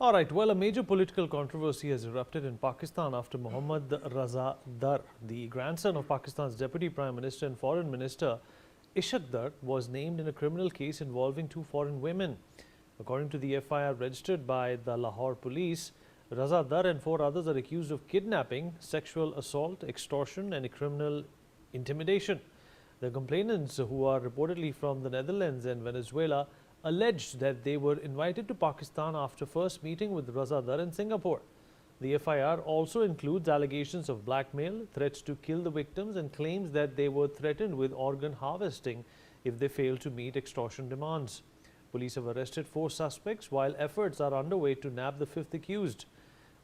All right, well, a major political controversy has erupted in Pakistan after Mohammad Raza Dar, the grandson of Pakistan's Deputy Prime Minister and Foreign Minister Ishaq Dar, was named in a criminal case involving two foreign women. According to the FIR registered by the Lahore police, Raza Dar and four others are accused of kidnapping, sexual assault, extortion and criminal intimidation. The complainants, who are reportedly from the Netherlands and Venezuela, alleged that they were invited to Pakistan after first meeting with Raza Dar in Singapore. The FIR also includes allegations of blackmail, threats to kill the victims, and claims that they were threatened with organ harvesting if they failed to meet extortion demands. Police have arrested four suspects while efforts are underway to nab the fifth accused.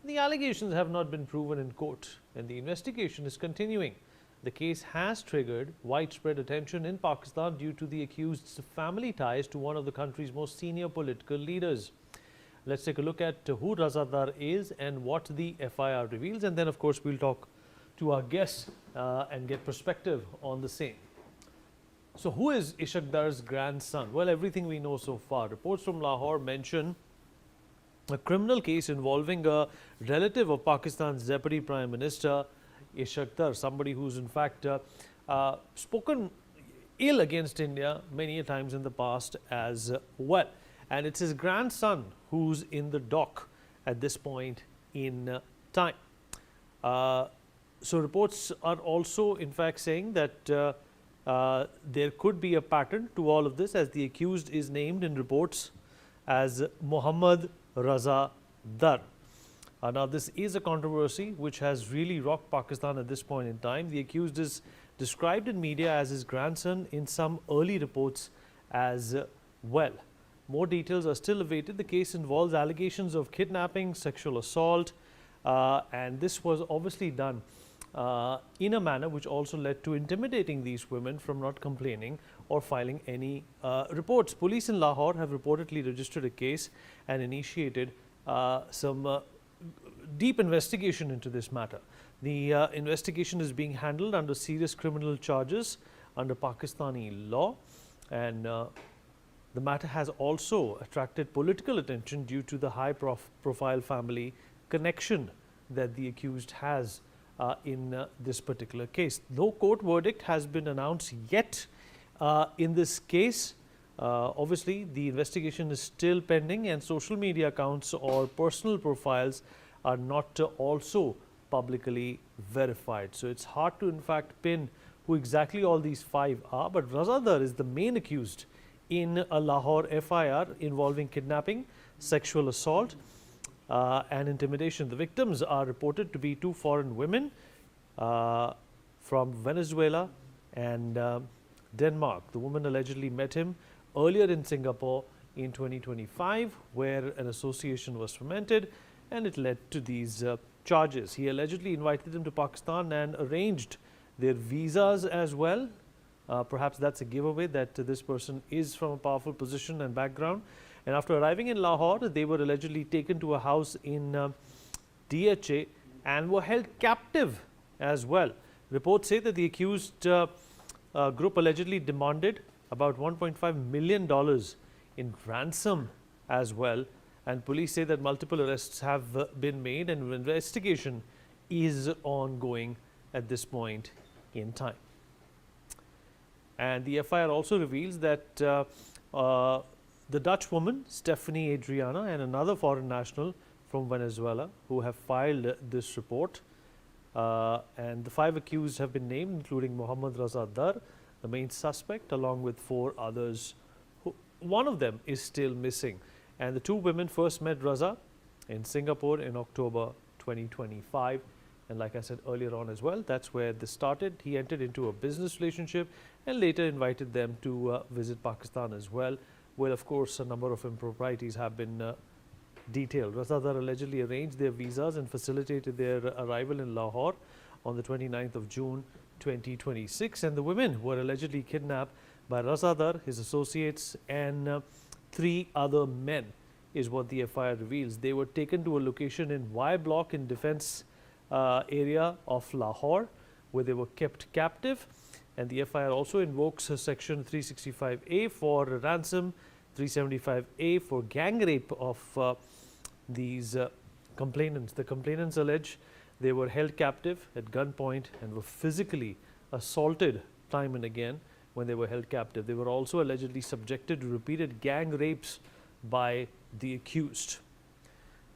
The allegations have not been proven in court and the investigation is continuing. The case has triggered widespread attention in Pakistan due to the accused's family ties to one of the country's most senior political leaders. Let's take a look at who Raza Dar is and what the FIR reveals, and then of course we'll talk to our guests and get perspective on the same. So who is Ishaq Dar's grandson? Well, everything we know so far. Reports from Lahore mention a criminal case involving a relative of Pakistan's Deputy Prime Minister Ishaq Dar, somebody who's in fact spoken ill against India many a times in the past as well. And it's his grandson who's in the dock at this point in time. So reports are also in fact saying that there could be a pattern to all of this, as the accused is named in reports as Mohammad Raza Dar. Now, this is a controversy which has really rocked Pakistan at this point in time. The accused is described in media as his grandson in some early reports as well. More details are still awaited. The case involves allegations of kidnapping, sexual assault, and this was obviously done in a manner which also led to intimidating these women from not complaining or filing any reports. Police in Lahore have reportedly registered a case and initiated some deep investigation into this matter. The investigation is being handled under serious criminal charges under Pakistani law, and the matter has also attracted political attention due to the high profile family connection that the accused has in this particular case. No court verdict has been announced yet in this case. Obviously, the investigation is still pending and social media accounts or personal profiles are not also publicly verified. So it's hard to in fact pin who exactly all these five are, but Raza Dar is the main accused in a Lahore FIR involving kidnapping, sexual assault and intimidation. The victims are reported to be two foreign women from Venezuela and Denmark. The woman allegedly met him earlier in Singapore in 2025, where an association was fermented and it led to these charges. He allegedly invited them to Pakistan and arranged their visas as well. Perhaps that's a giveaway that this person is from a powerful position and background. And after arriving in Lahore, they were allegedly taken to a house in DHA and were held captive as well. Reports say that the accused group allegedly demanded about $1.5 million in ransom as well. And police say that multiple arrests have been made and investigation is ongoing at this point in time. And the FIR also reveals that the Dutch woman Stephanie Adriana and another foreign national from Venezuela who have filed this report, and the five accused have been named, including Mohammad Raza Dar, the main suspect, along with four others. One of them is still missing. And the two women first met Raza in Singapore in October 2025. And like I said earlier on as well, that's where this started. He entered into a business relationship and later invited them to visit Pakistan as well, where of course a number of improprieties have been detailed. Raza Dar allegedly arranged their visas and facilitated their arrival in Lahore on the 29th of June 2026. And the women were allegedly kidnapped by Raza Dar, his associates and three other men, is what the FIR reveals. They were taken to a location in Y Block in Defence area of Lahore, where they were kept captive. And the FIR also invokes section 365A for ransom, 375A for gang rape of these complainants. The complainants allege they were held captive at gunpoint and were physically assaulted time and again when they were held captive. They were also allegedly subjected to repeated gang rapes by the accused.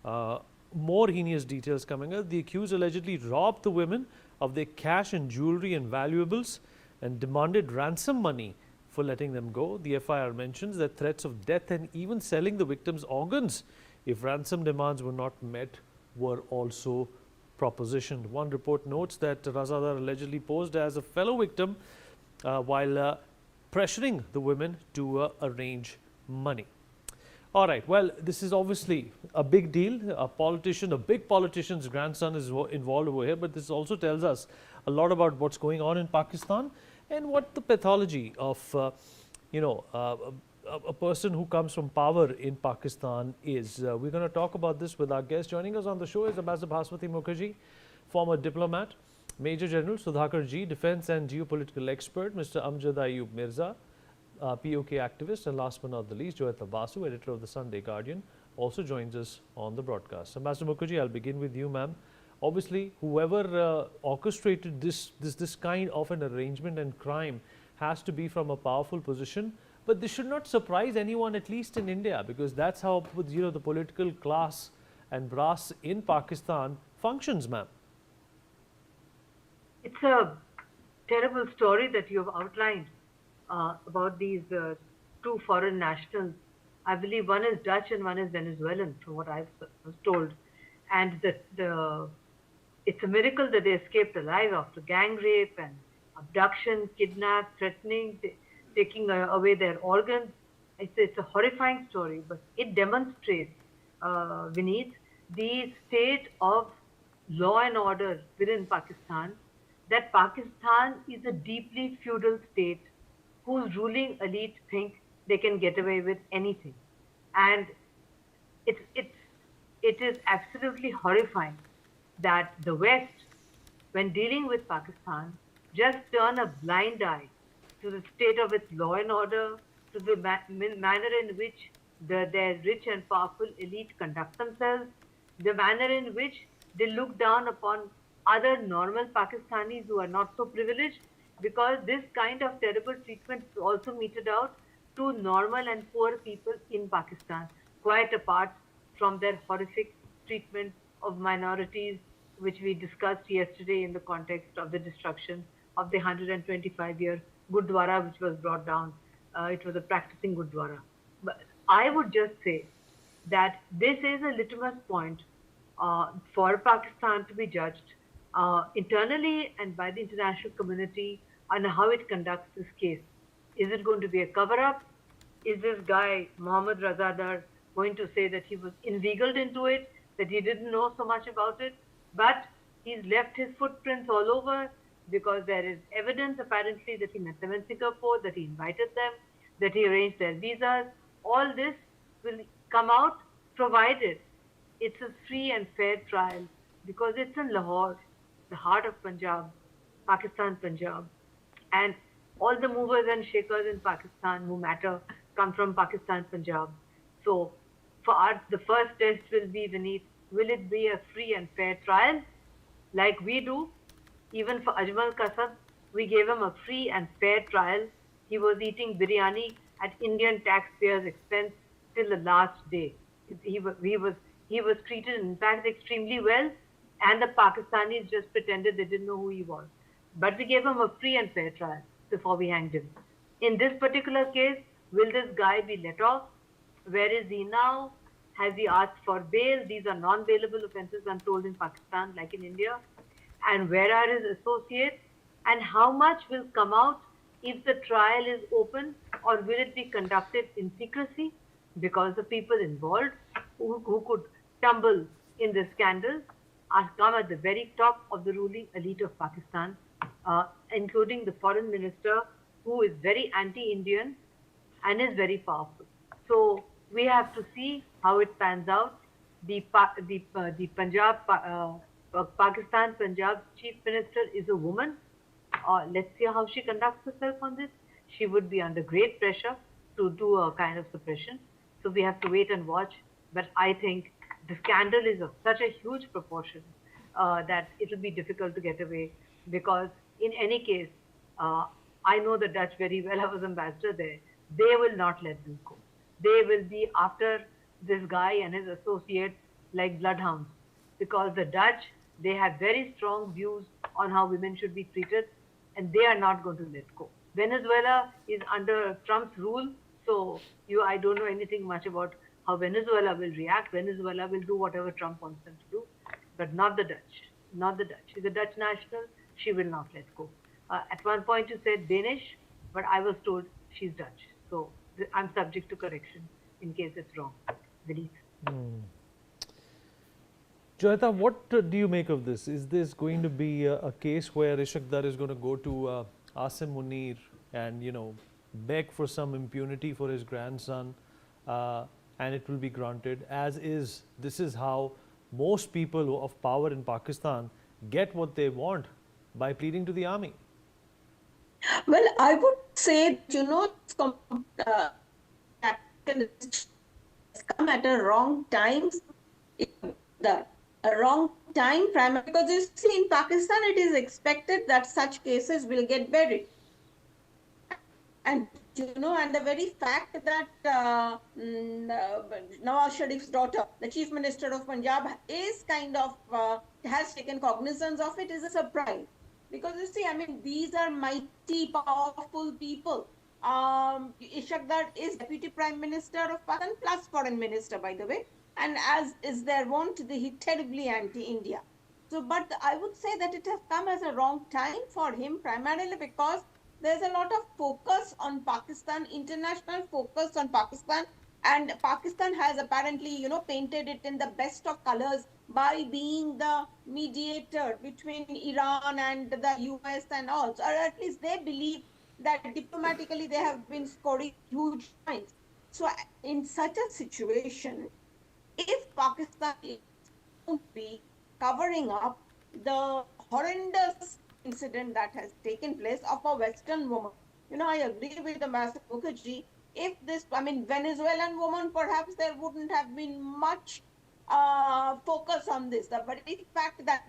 More heinous details coming up. The accused allegedly robbed the women of their cash and jewelry and valuables and demanded ransom money for letting them go. The FIR mentions that threats of death and even selling the victims' organs if ransom demands were not met were also propositioned. One report notes that Razadar allegedly posed as a fellow victim while pressuring the women to arrange money. All right, well, this is obviously a big deal. A big politician's grandson is involved over here, but this also tells us a lot about what's going on in Pakistan and what the pathology of, a person who comes from power in Pakistan is. We're going to talk about this with our guest. Joining us on the show is Ambassador Bhaswati Mukherjee, former diplomat, Major General Sudhakar Ji, defense and geopolitical expert, Mr. Amjad Ayub Mirza, POK activist, and last but not the least, Joyita Basu, editor of the Sunday Guardian, also joins us on the broadcast. Ambassador Mukherjee, I'll begin with you, ma'am. Obviously, whoever orchestrated this kind of an arrangement and crime has to be from a powerful position, but this should not surprise anyone, at least in India, because that's how the political class and brass in Pakistan functions, ma'am. It's a terrible story that you have outlined about these two foreign nationals. I believe one is Dutch and one is Venezuelan, from what I was told. And it's a miracle that they escaped alive after gang rape and abduction, kidnap, threatening, taking away their organs. It's a horrifying story, but it demonstrates, Vineet, the state of law and order within Pakistan, that Pakistan is a deeply feudal state whose ruling elite think they can get away with anything. And it is absolutely horrifying that the West, when dealing with Pakistan, just turn a blind eye to the state of its law and order, to the manner in which their rich and powerful elite conduct themselves, the manner in which they look down upon other normal Pakistanis who are not so privileged, because this kind of terrible treatment is also meted out to normal and poor people in Pakistan, quite apart from their horrific treatment of minorities, which we discussed yesterday in the context of the destruction of the 125-year Gurdwara, which was brought down. It was a practicing Gurdwara. But I would just say that this is a litmus point for Pakistan to be judged internally and by the international community on how it conducts this case. Is it going to be a cover-up? Is this guy, Mohammad Razadar, going to say that he was inveigled into it, that he didn't know so much about it, but he's left his footprints all over because there is evidence apparently that he met them in Singapore, that he invited them, that he arranged their visas. All this will come out provided it's a free and fair trial, because it's in Lahore, the heart of Punjab, Pakistan, Punjab. And all the movers and shakers in Pakistan who matter come from Pakistan, Punjab. So for us, the first test will be, Vineet, will it be a free and fair trial like we do? Even for Ajmal Kasab, we gave him a free and fair trial. He was eating biryani at Indian taxpayers' expense till the last day. He was treated, in fact, extremely well, and the Pakistanis just pretended they didn't know who he was. But we gave him a free and fair trial before we hanged him. In this particular case, will this guy be let off? Where is he now? Has he asked for bail? These are non-bailable offenses, I'm told, in Pakistan, like in India. And where are his associates? And how much will come out if the trial is open, or will it be conducted in secrecy? Because the people involved who could tumble in this scandal are come at the very top of the ruling elite of Pakistan, including the foreign minister, who is very anti-Indian and is very powerful. So we have to see how it pans out. The Pakistan Punjab chief minister is a woman. Let's see how she conducts herself on this. She would be under great pressure to do a kind of suppression. So we have to wait and watch. But I think the scandal is of such a huge proportion that it will be difficult to get away because, in any case, uh, I know the Dutch very well. I was ambassador there. They will not let this go. They will be after this guy and his associates like bloodhounds because the Dutch, they have very strong views on how women should be treated and they are not going to let go. Venezuela is under Trump's rule, so I don't know anything much about how Venezuela will react. Venezuela will do whatever Trump wants them to do, but not the Dutch. Not the Dutch. She's a Dutch national. She will not let go. At one point you said Danish, but I was told she's Dutch. So I'm subject to correction in case it's wrong. Vineet. Joyita, what do you make of this? Is this going to be a case where Ishaq Dar is going to go to Asim Munir and, beg for some impunity for his grandson, and it will be granted, this is how most people of power in Pakistan get what they want by pleading to the army? Well, I would say, action has come at a wrong time. The a wrong time, primarily because you see, in Pakistan, it is expected that such cases will get buried. And and the very fact that Nawaz Sharif's daughter, the Chief Minister of Punjab, is kind of has taken cognizance of it is a surprise. Because you see, I mean, these are mighty, powerful people. Ishaq Dar is Deputy Prime Minister of Pakistan plus Foreign Minister, by the way. And as is their wont, he's terribly anti-India. So, but I would say that it has come as a wrong time for him, primarily because there's a lot of focus on Pakistan, international focus on Pakistan, and Pakistan has apparently, painted it in the best of colors by being the mediator between Iran and the US and all. So, or at least they believe that diplomatically they have been scoring huge points. So, in such a situation, if Pakistan is going to be covering up the horrendous incident that has taken place of a Western woman. I agree with Ambassador Mukherjee. If this, I mean, Venezuelan woman, perhaps there wouldn't have been much focus on this. The very fact that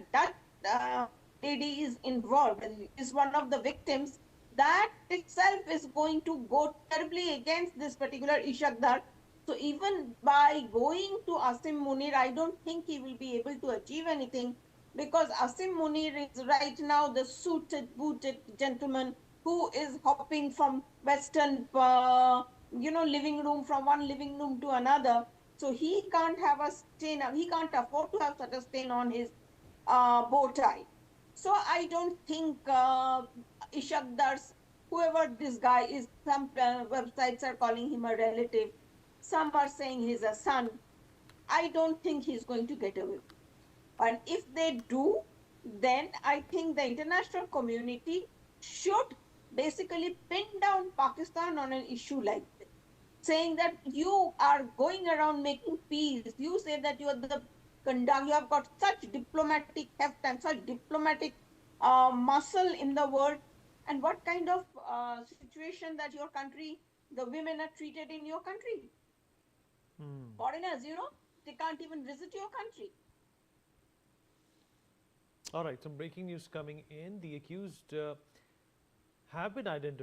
lady is involved and is one of the victims, that itself is going to go terribly against this particular Ishaq Dar. So even by going to Asim Munir, I don't think he will be able to achieve anything because Asim Munir is right now the suited, booted gentleman who is hopping from Western, living room, from one living room to another. So he can't have a stain, he can't afford to have such a stain on his bow tie. So I don't think Ishaq Dar's, whoever this guy is, some websites are calling him a relative. Some are saying he's a son. I don't think he's going to get away. And if they do, then I think the international community should basically pin down Pakistan on an issue like this, saying that you are going around making peace. You say that you are you have got such diplomatic heft and such diplomatic muscle in the world. And what kind of situation that your country, the women are treated in your country? Foreigners, they can't even visit your country. All right, some breaking news coming in. The accused have been identified